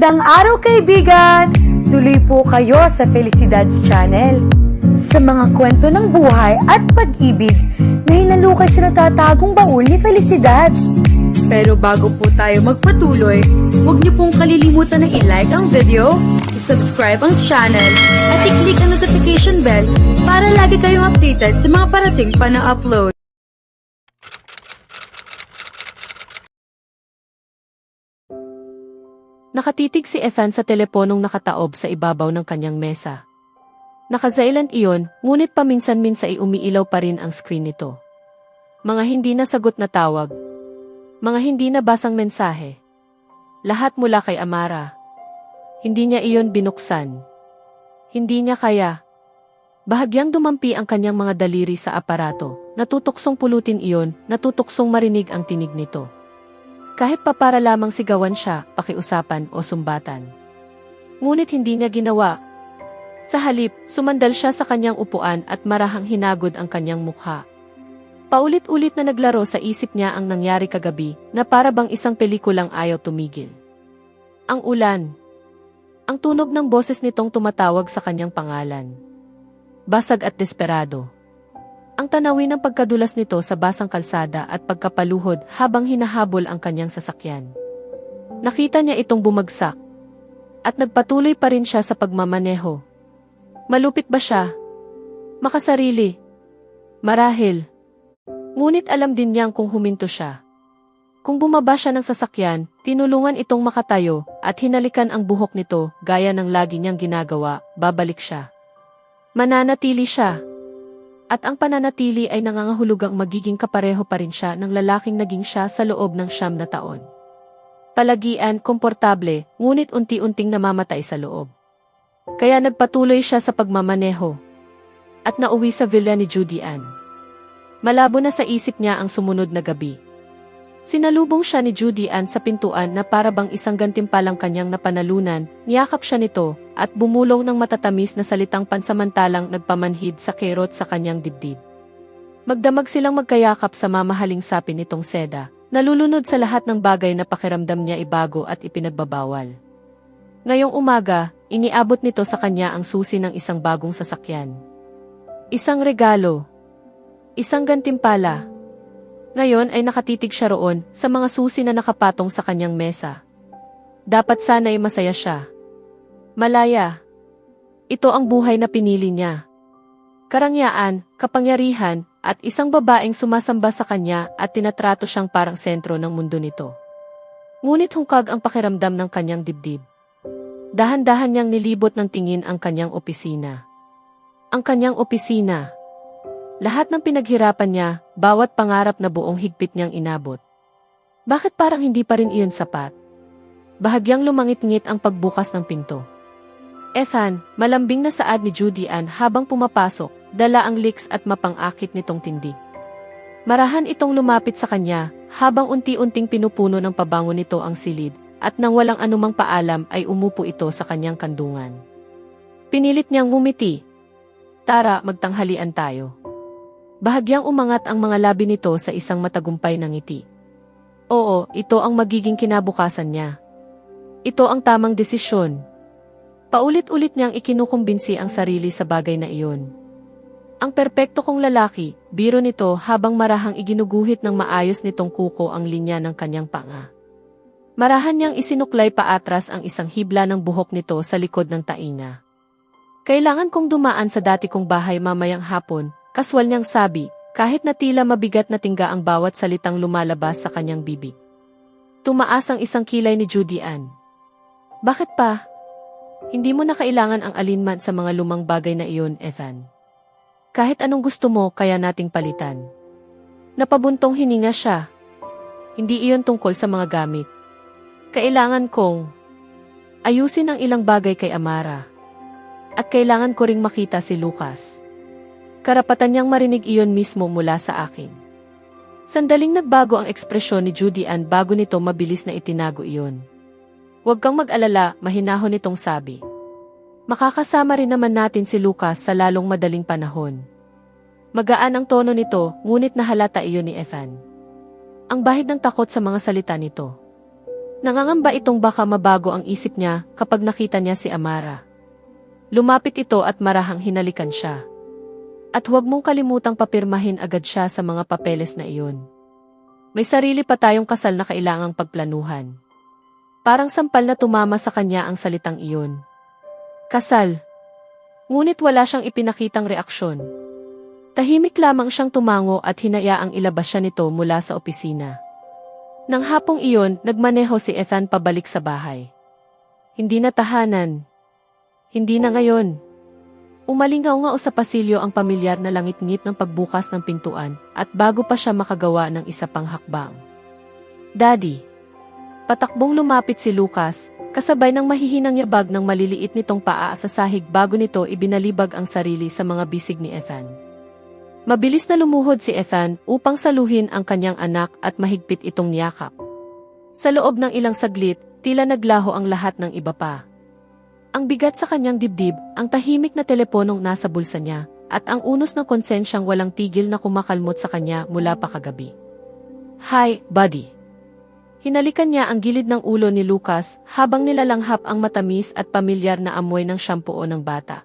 Magandang araw kaibigan! Tuloy po kayo sa Felicidad's Channel. Sa mga kwento ng buhay at pag-ibig na hinalukay sa natatagong baul ni Felicidad. Pero bago po tayo magpatuloy, huwag niyo pong kalilimutan na i-like ang video, i-subscribe ang channel, at i-click ang notification bell para lagi kayong updated sa mga parating pa na upload. Nakatitig si Ethan sa teleponong nakataob sa ibabaw ng kanyang mesa. Naka-silent iyon, ngunit paminsan-minsan ay umiilaw pa rin ang screen nito. Mga hindi nasagot na tawag. Mga hindi nabasang mensahe. Lahat mula kay Amara. Hindi niya iyon binuksan. Hindi niya kaya. Bahagyang dumampi ang kanyang mga daliri sa aparato. Natutuksong pulutin iyon, natutuksong marinig ang tinig nito. Kahit pa para lamang sigawan siya, pakiusapan o sumbatan. Ngunit hindi niya ginawa. Sa halip, sumandal siya sa kanyang upuan at marahang hinagod ang kanyang mukha. Paulit-ulit na naglaro sa isip niya ang nangyari kagabi na para bang isang pelikulang ayaw tumigil. Ang ulan. Ang tunog ng boses nitong tumatawag sa kanyang pangalan. Basag at desperado. Ang tanawin ng pagkadulas nito sa basang kalsada at pagkapaluhod habang hinahabol ang kanyang sasakyan. Nakita niya itong bumagsak. At nagpatuloy pa rin siya sa pagmamaneho. Malupit ba siya? Makasarili? Marahil. Ngunit alam din niyang kung huminto siya. Kung bumaba siya ng sasakyan, tinulungan itong makatayo at hinalikan ang buhok nito gaya ng lagi niyang ginagawa, babalik siya. Mananatili siya. At ang pananatili ay nangangahulugang magiging kapareho pa rin siya ng lalaking naging siya sa loob ng 9 na taon. Palagian, komportable, ngunit unti-unting namamatay sa loob. Kaya nagpatuloy siya sa pagmamaneho. At nauwi sa villa ni Judy Ann. Malabo na sa isip niya ang sumunod na gabi. Sinalubong siya ni Judy Ann sa pintuan na para bang isang gantimpalang kanyang napanalunan, niyakap siya nito, at bumulong ng matatamis na salitang pansamantalang nagpamanhid sa kerot sa kanyang dibdib. Magdamag silang magkayakap sa mamahaling sapin nitong seda, nalulunod sa lahat ng bagay na pakiramdam niya ibago at ipinagbabawal. Ngayong umaga, iniabot nito sa kanya ang susi ng isang bagong sasakyan. Isang regalo. Isang gantimpala. Ngayon ay nakatitig siya roon sa mga susi na nakapatong sa kanyang mesa. Dapat sana'y masaya siya. Malaya. Ito ang buhay na pinili niya. Karangyaan, kapangyarihan, at isang babaeng sumasamba sa kanya at tinatrato siyang parang sentro ng mundo nito. Ngunit hungkag ang pakiramdam ng kanyang dibdib. Dahan-dahan niyang nilibot ng tingin ang kanyang opisina. Ang kanyang opisina. Lahat ng pinaghirapan niya, bawat pangarap na buong higpit niyang inabot. Bakit parang hindi pa rin iyon sapat? Bahagyang lumangit-ngit ang pagbukas ng pinto. Ethan, malambing na saad ni Judy Ann habang pumapasok, dala ang liks at mapang-akit nitong tindig. Marahan itong lumapit sa kanya, habang unti-unting pinupuno ng pabango nito ang silid, at nang walang anumang paalam ay umupo ito sa kanyang kandungan. Pinilit niyang ngumiti. Tara, magtanghalian tayo. Bahagyang umangat ang mga labi nito sa isang matagumpay na ngiti. Oo, ito ang magiging kinabukasan niya. Ito ang tamang desisyon. Paulit-ulit niyang ikinukumbinsi ang sarili sa bagay na iyon. Ang perpekto kong lalaki, biro nito habang marahang iginuguhit ng maayos nitong kuko ang linya ng kanyang panga. Marahan niyang isinuklay paatras ang isang hibla ng buhok nito sa likod ng tainga. Kailangan kong dumaan sa dati kong bahay mamayang hapon, kaswal niyang sabi, kahit na tila mabigat na tingga ang bawat salitang lumalabas sa kanyang bibig. Tumaas ang isang kilay ni Judy Ann. Bakit pa? Hindi mo na kailangan ang alinman sa mga lumang bagay na iyon, Ethan. Kahit anong gusto mo, kaya nating palitan. Napabuntong hininga siya. Hindi iyon tungkol sa mga gamit. Kailangan kong ayusin ang ilang bagay kay Amara. At kailangan ko ring makita si Lucas. Karapatan niyang marinig iyon mismo mula sa akin. Sandaling nagbago ang ekspresyon ni Judy Ann bago nito mabilis na itinago iyon. Huwag kang mag-alala, mahinahon nitong sabi. Makakasama rin naman natin si Lucas sa lalong madaling panahon. Magaan ang tono nito, ngunit nahalata iyon ni Ethan. Ang bahid ng takot sa mga salita nito. Nangangamba itong baka mabago ang isip niya kapag nakita niya si Amara. Lumapit ito at marahang hinalikan siya. At huwag mong kalimutang papirmahin agad siya sa mga papeles na iyon. May sarili pa tayong kasal na kailangang pagplanuhan. Parang sampal na tumama sa kanya ang salitang iyon. Kasal. Ngunit wala siyang ipinakitang reaksyon. Tahimik lamang siyang tumango at hinayaang ilabas siya nito mula sa opisina. Nang hapong iyon, nagmaneho si Ethan pabalik sa bahay. Hindi na tahanan. Hindi na ngayon. Umalingaw-ngao sa pasilyo ang pamilyar na langit-ngit ng pagbukas ng pintuan at bago pa siya makagawa ng isa pang hakbang. Daddy. Patakbong lumapit si Lucas, kasabay ng mahihinang yabag ng maliliit nitong paa sa sahig bago nito ibinalibag ang sarili sa mga bisig ni Ethan. Mabilis na lumuhod si Ethan upang saluhin ang kanyang anak at mahigpit itong niyakap. Sa loob ng ilang saglit, tila naglaho ang lahat ng iba pa. Ang bigat sa kanyang dibdib, ang tahimik na teleponong nasa bulsa niya, at ang unos ng konsensyang walang tigil na kumakalmot sa kanya mula pa kagabi. Hi, buddy. Hinalikan niya ang gilid ng ulo ni Lucas habang nilalanghap ang matamis at pamilyar na amoy ng shampoo ng bata.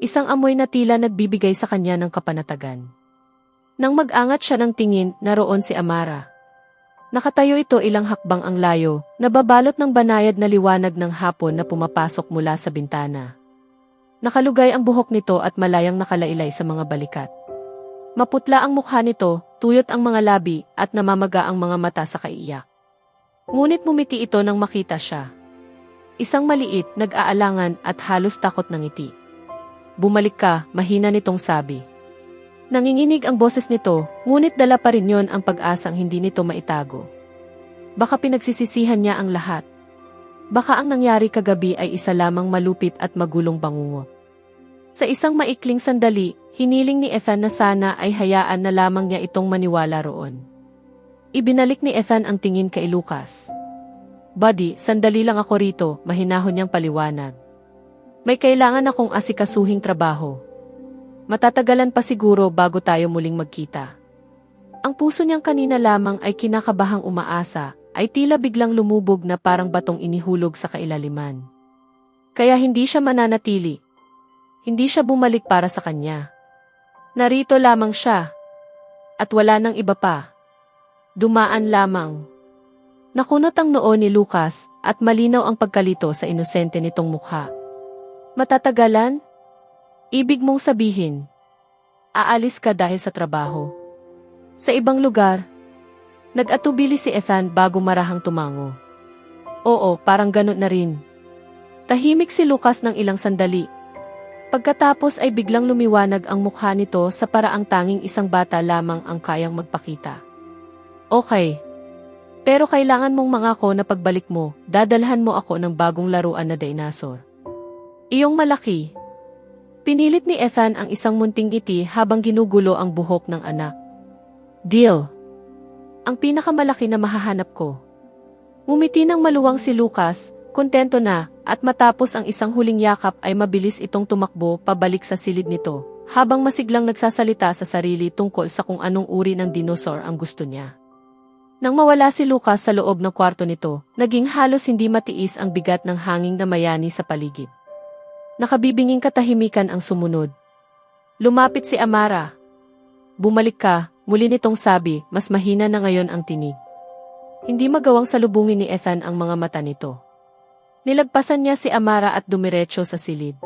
Isang amoy na tila nagbibigay sa kanya ng kapanatagan. Nang mag-angat siya ng tingin, naroon si Amara. Nakatayo ito ilang hakbang ang layo, nababalot ng banayad na liwanag ng hapon na pumapasok mula sa bintana. Nakalugay ang buhok nito at malayang nakalailay sa mga balikat. Maputla ang mukha nito, tuyot ang mga labi at namamaga ang mga mata sa kaiyak. Ngunit mumiti ito nang makita siya. Isang maliit, nag-aalangan at halos takot na ngiti. Bumalik ka, mahina nitong sabi. Nanginginig ang boses nito, ngunit dala pa rin yon ang pag-asang hindi nito maitago. Baka pinagsisisihan niya ang lahat. Baka ang nangyari kagabi ay isa lamang malupit at magulong bangungot. Sa isang maikling sandali, hiniling ni Ethan na sana ay hayaan na lamang niya itong maniwala roon. Ibinalik ni Ethan ang tingin kay Lucas. Buddy, sandali lang ako rito, mahinahon niyang paliwanag. May kailangan akong asikasuhing trabaho. Matatagalan pa siguro bago tayo muling magkita. Ang puso niyang kanina lamang ay kinakabahang umaasa, ay tila biglang lumubog na parang batong inihulog sa kailaliman. Kaya hindi siya mananatili. Hindi siya bumalik para sa kanya. Narito lamang siya. At wala nang iba pa. Dumaan lamang. Nakunot ang noo ni Lucas at malinaw ang pagkalito sa inosente nitong mukha. Matatagalan? Ibig mong sabihin, aalis ka dahil sa trabaho. Sa ibang lugar, nag-atubili si Ethan bago marahang tumango. Oo, parang ganun na rin. Tahimik si Lucas ng ilang sandali. Pagkatapos ay biglang lumiwanag ang mukha nito sa paraang tanging isang bata lamang ang kayang magpakita. Okay. Pero kailangan mong mangako na pagbalik mo, dadalhan mo ako ng bagong laruan na dinosaur. Iyong malaki. Pinilit ni Ethan ang isang munting ngiti habang ginugulo ang buhok ng anak. Deal. Ang pinakamalaki na mahahanap ko. Ngumiti ng maluwang si Lucas, kontento na, at matapos ang isang huling yakap ay mabilis itong tumakbo pabalik sa silid nito, habang masiglang nagsasalita sa sarili tungkol sa kung anong uri ng dinosaur ang gusto niya. Nang mawala si Lucas sa loob ng kwarto nito, naging halos hindi matiis ang bigat ng hangin na mayani sa paligid. Nakabibinging katahimikan ang sumunod. Lumapit si Amara. Bumalik ka, muli nitong sabi, mas mahina na ngayon ang tinig. Hindi magawang salubungin ni Ethan ang mga mata nito. Nilagpasan niya si Amara at dumiretso sa silid.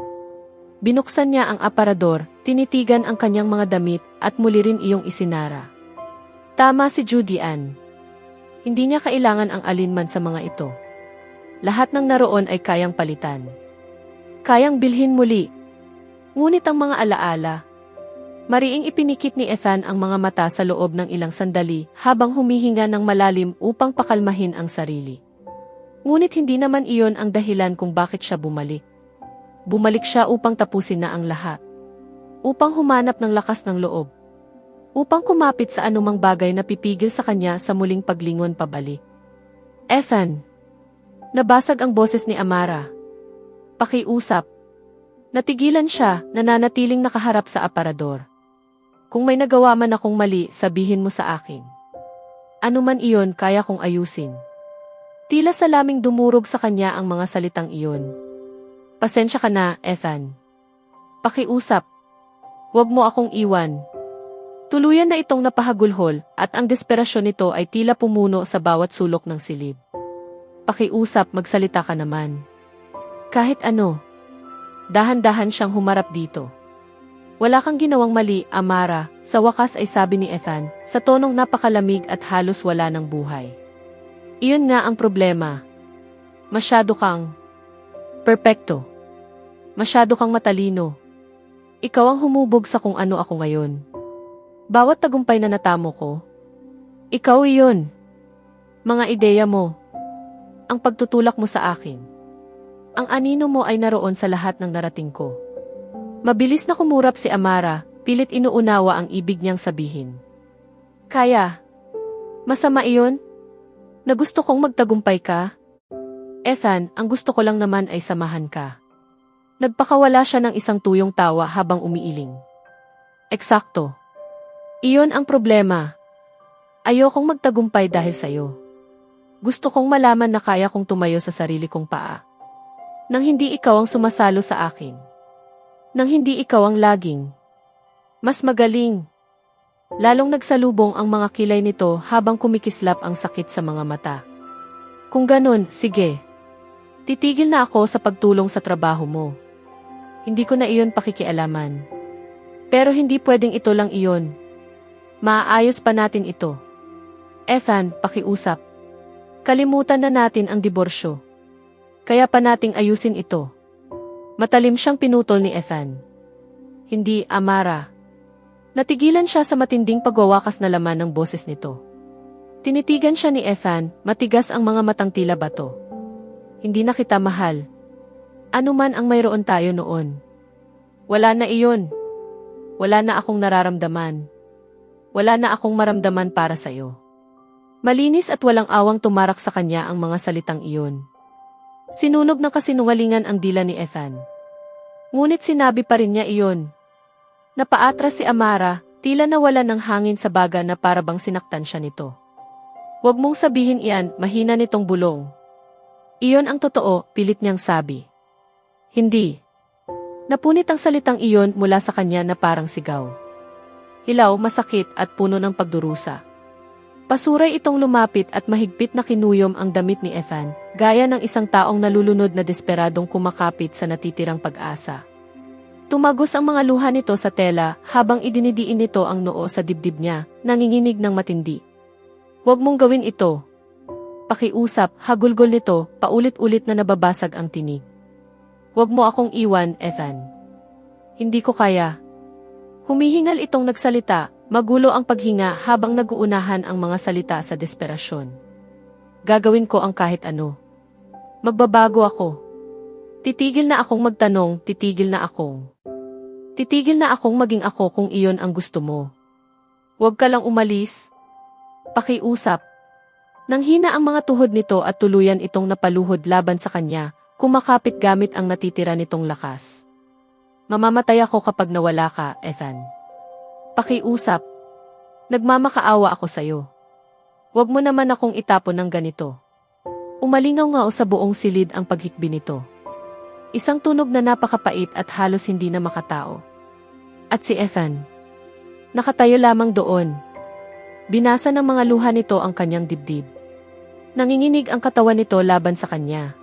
Binuksan niya ang aparador, tinitigan ang kanyang mga damit at muli rin iyong isinara. Tama si Judy Ann. Hindi niya kailangan ang alinman sa mga ito. Lahat ng naroon ay kayang palitan. Kayang bilhin muli. Ngunit ang mga alaala. Mariing ipinikit ni Ethan ang mga mata sa loob ng ilang sandali habang humihinga ng malalim upang pakalmahin ang sarili. Ngunit hindi naman iyon ang dahilan kung bakit siya bumalik. Bumalik siya upang tapusin na ang lahat. Upang humanap ng lakas ng loob. Upang kumapit sa anumang bagay na pipigil sa kanya sa muling paglingon pabalik. Ethan. Nabasag ang boses ni Amara. Pakiusap. Natigilan siya, nananatiling nakaharap sa aparador. Kung may nagawa man akong mali, sabihin mo sa akin. Ano man iyon, kaya kong ayusin. Tila salaming dumurog sa kanya ang mga salitang iyon. Pasensya ka na, Ethan. Pakiusap. Huwag mo akong iwan. Tuluyan na itong napahagulhol at ang desperasyon nito ay tila pumuno sa bawat sulok ng silid. Pakiusap, magsalita ka naman. Kahit ano. Dahan-dahan siyang humarap dito. Wala kang ginawang mali, Amara, sa wakas ay sabi ni Ethan, sa tonong napakalamig at halos wala ng buhay. Iyon nga ang problema. Masyado kang perpekto. Masyado kang matalino. Ikaw ang humubog sa kung ano ako ngayon. Bawat tagumpay na natamo ko, ikaw iyon. Mga ideya mo. Ang pagtutulak mo sa akin. Ang anino mo ay naroon sa lahat ng narating ko. Mabilis na kumurap si Amara, pilit inuunawa ang ibig niyang sabihin. Kaya, masama iyon? Na gusto kong magtagumpay ka? Ethan, ang gusto ko lang naman ay samahan ka. Nagpakawala siya ng isang tuyong tawa habang umiiling. Eksakto. Iyon ang problema. Ayokong magtagumpay dahil sa'yo. Gusto kong malaman na kaya kong tumayo sa sarili kong paa. Nang hindi ikaw ang sumasalo sa akin. Nang hindi ikaw ang laging mas magaling. Lalong nagsalubong ang mga kilay nito habang kumikislap ang sakit sa mga mata. Kung ganun, sige. Titigil na ako sa pagtulong sa trabaho mo. Hindi ko na iyon pakikialaman. Pero hindi pwedeng ito lang iyon. Maaayos pa natin ito. Ethan, pakiusap. Kalimutan na natin ang diborsyo. Kaya pa nating ayusin ito. Matalim siyang pinutol ni Ethan. Hindi, Amara. Natigilan siya sa matinding pagwawakas na laman ng boses nito. Tinitigan siya ni Ethan, matigas ang mga matang tila bato. Hindi na kita mahal. Ano man ang mayroon tayo noon. Wala na iyon. Wala na akong nararamdaman. Wala na akong maramdaman para sa'yo. Malinis at walang awang tumarak sa kanya ang mga salitang iyon. Sinunog ng kasinungalingan ang dila ni Ethan. Ngunit sinabi pa rin niya iyon. Napaatras si Amara, tila nawala ng hangin sa baga na parabang sinaktan siya nito. Huwag mong sabihin iyan, mahina nitong bulong. Iyon ang totoo, pilit niyang sabi. Hindi. Napunit ang salitang iyon mula sa kanya na parang sigaw. Hilaw, masakit at puno ng pagdurusa. Pasuray itong lumapit at mahigpit na kinuyom ang damit ni Ethan, gaya ng isang taong nalulunod na desperadong kumakapit sa natitirang pag-asa. Tumagos ang mga luha nito sa tela habang idinidiin nito ang noo sa dibdib niya, nanginginig ng matindi. Huwag mong gawin ito. Pakiusap, hagulgol nito, paulit-ulit na nababasag ang tinig. Huwag mo akong iwan, Ethan. Hindi ko kaya. Humihingal itong nagsalita. Magulo ang paghinga habang naguunahan ang mga salita sa desperasyon. Gagawin ko ang kahit ano. Magbabago ako. Titigil na akong magtanong, titigil na akong maging ako kung iyon ang gusto mo. Huwag ka lang umalis. Pakiusap. Nang hina ang mga tuhod nito at tuluyan itong napaluhod laban sa kanya, kumakapit gamit ang natitira nitong lakas. Mamamatay ako kapag nawala ka, Ethan. Pakiusap. Nagmamakaawa ako sa'yo. Huwag mo naman akong itapon ng ganito. Umalingaw-ngaw sa buong silid ang paghikbi nito. Isang tunog na napakapait at halos hindi na makatao. At si Ethan. Nakatayo lamang doon. Binasa ng mga luha nito ang kanyang dibdib. Nanginginig ang katawan nito laban sa kanya.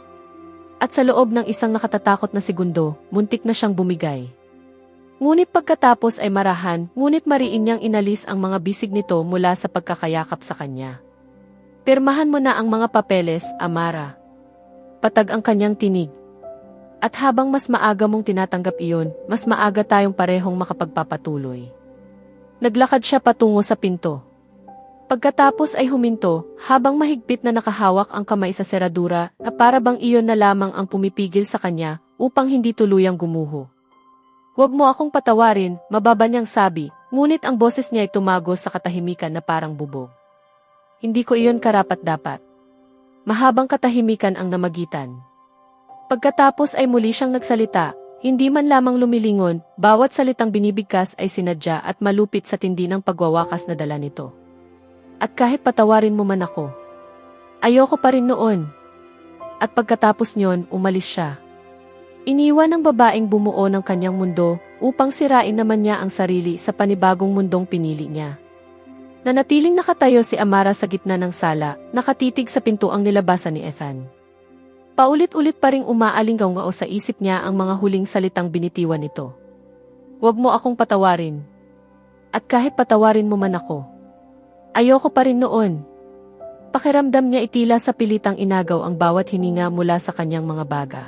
At sa loob ng isang nakatatakot na segundo, muntik na siyang bumigay. Ngunit pagkatapos ay marahan, ngunit mariin niyang inalis ang mga bisig nito mula sa pagkakayakap sa kanya. Pirmahan mo na ang mga papeles, Amara. Patag ang kanyang tinig. At habang mas maaga mong tinatanggap iyon, mas maaga tayong parehong makapagpapatuloy. Naglakad siya patungo sa pinto. Pagkatapos ay huminto, habang mahigpit na nakahawak ang kamay sa seradura na parabang iyon na lamang ang pumipigil sa kanya upang hindi tuluyang gumuho. Huwag mo akong patawarin, mababa niyang sabi, ngunit ang boses niya ay tumagos sa katahimikan na parang bubog. Hindi ko iyon karapat-dapat. Mahabang katahimikan ang namagitan. Pagkatapos ay muli siyang nagsalita, hindi man lamang lumilingon, bawat salitang binibigkas ay sinadya at malupit sa tindi ng pagwawakas na dala nito. At kahit patawarin mo man ako, Ayoko pa rin noon. At pagkatapos nyon, umalis siya. Iniwan ng babaeng bumuo ng kanyang mundo upang sirain naman niya ang sarili sa panibagong mundong pinili niya. Nanatiling nakatayo si Amara sa gitna ng sala, nakatitig sa pintuang nilabasan ni Ethan. Paulit-ulit pa ring umaalingaw-ngao sa isip niya ang mga huling salitang binitiwan nito. Huwag mo akong patawarin. At kahit patawarin mo man ako, ayoko pa rin noon. Pakiramdam niya itila sa pilitang inagaw ang bawat hininga mula sa kanyang mga baga.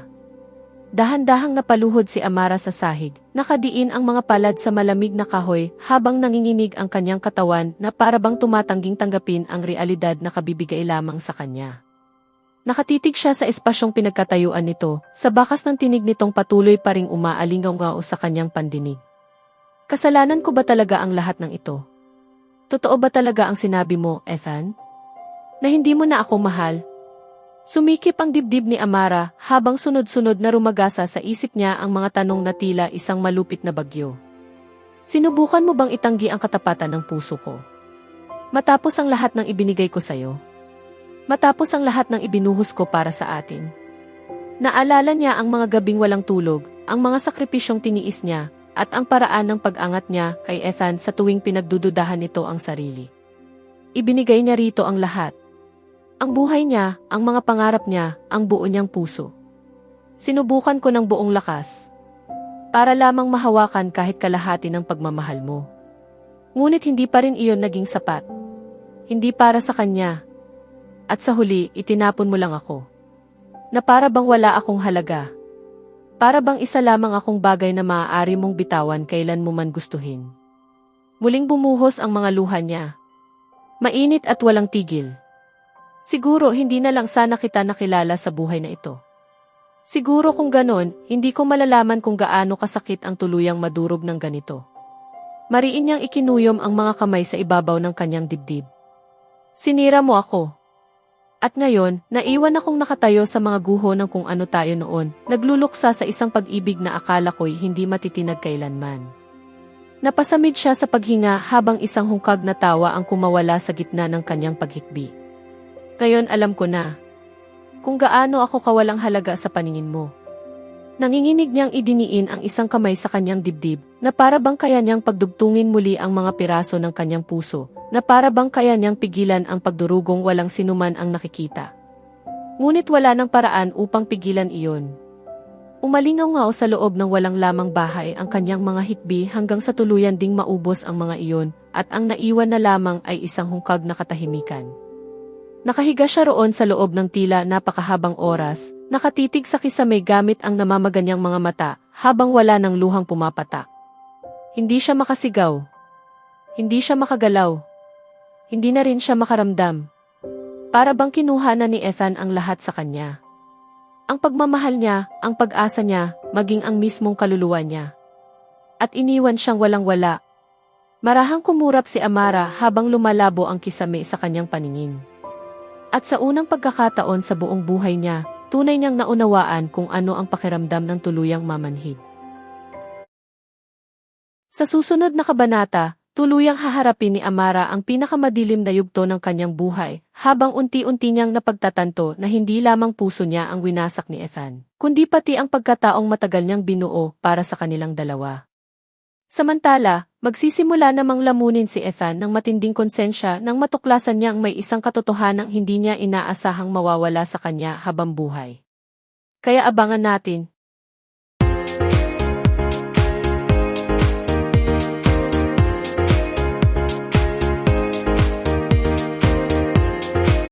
Dahan-dahang napaluhod si Amara sa sahig, nakadiin ang mga palad sa malamig na kahoy habang nanginginig ang kanyang katawan na parabang tumatangging tanggapin ang realidad na kabibigay lamang sa kanya. Nakatitig siya sa espasyong pinagkatayuan nito, sa bakas ng tinig nitong patuloy pa ring umaalingaw-ngao sa kanyang pandinig. Kasalanan ko ba talaga ang lahat ng ito? Totoo ba talaga ang sinabi mo, Ethan? Na hindi mo na ako mahal? Sumikip ang dibdib ni Amara habang sunod-sunod na rumagasa sa isip niya ang mga tanong na tila isang malupit na bagyo. Sinubukan mo bang itanggi ang katapatan ng puso ko? Matapos ang lahat ng ibinigay ko sa'yo? Matapos ang lahat ng ibinuhos ko para sa atin? Naalala niya ang mga gabing walang tulog, ang mga sakripisyong tiniis niya, at ang paraan ng pag-angat niya kay Ethan sa tuwing pinagdududahan nito ang sarili. Ibinigay niya rito ang lahat. Ang buhay niya, ang mga pangarap niya, ang buo niyang puso. Sinubukan ko ng buong lakas. Para lamang mahawakan kahit kalahati ng pagmamahal mo. Ngunit hindi pa rin iyon naging sapat. Hindi para sa kanya. At sa huli, itinapon mo lang ako. Na para bang wala akong halaga. Para bang isa lamang akong bagay na maaari mong bitawan kailan mo man gustuhin. Muling bumuhos ang mga luha niya. Mainit at walang tigil. Siguro hindi na lang sana kita nakilala sa buhay na ito. Siguro kung ganon, hindi ko malalaman kung gaano kasakit ang tuluyang madurog ng ganito. Mariin niyang ikinuyom ang mga kamay sa ibabaw ng kanyang dibdib. Sinira mo ako. At ngayon, naiwan akong nakatayo sa mga guho ng kung ano tayo noon, nagluluksa sa isang pag-ibig na akala ko'y hindi matitinag kailanman. Napasamid siya sa paghinga habang isang hungkag na tawa ang kumawala sa gitna ng kanyang paghikbi. Ngayon alam ko na kung gaano ako kawalang halaga sa paningin mo. Nanginginig niyang idiniin ang isang kamay sa kanyang dibdib, na para bang kaya niyang pagdugtungin muli ang mga piraso ng kanyang puso, na para bang kaya niyang pigilan ang pagdurugong walang sinuman ang nakikita. Ngunit wala ng paraan upang pigilan iyon. Umalingaw-ngaw sa loob ng walang lamang bahay ang kanyang mga hikbi hanggang sa tuluyan ding maubos ang mga iyon, at ang naiwan na lamang ay isang hungkag na katahimikan. Nakahiga siya roon sa loob ng tila napakahabang oras, nakatitig sa kisame gamit ang namamaganyang mga mata, habang wala ng luhang pumapatak. Hindi siya makasigaw. Hindi siya makagalaw. Hindi na rin siya makaramdam. Para bang kinuha na ni Ethan ang lahat sa kanya. Ang pagmamahal niya, ang pag-asa niya, maging ang mismong kaluluwa niya. At iniwan siyang walang-wala. Marahang kumurap si Amara habang lumalabo ang kisame sa kanyang paningin. At sa unang pagkakataon sa buong buhay niya, tunay niyang naunawaan kung ano ang pakiramdam ng tuluyang mamanhid. Sa susunod na kabanata, tuluyang haharapin ni Amara ang pinakamadilim na yugto ng kanyang buhay, habang unti-unti niyang napagtatanto na hindi lamang puso niya ang winasak ni Ethan, kundi pati ang pagkataong matagal niyang binuo para sa kanilang dalawa. Samantala, magsisimula namang lamunin si Ethan ng matinding konsensya nang matuklasan niyang may isang katotohanang hindi niya inaasahang mawawala sa kanya habang buhay. Kaya abangan natin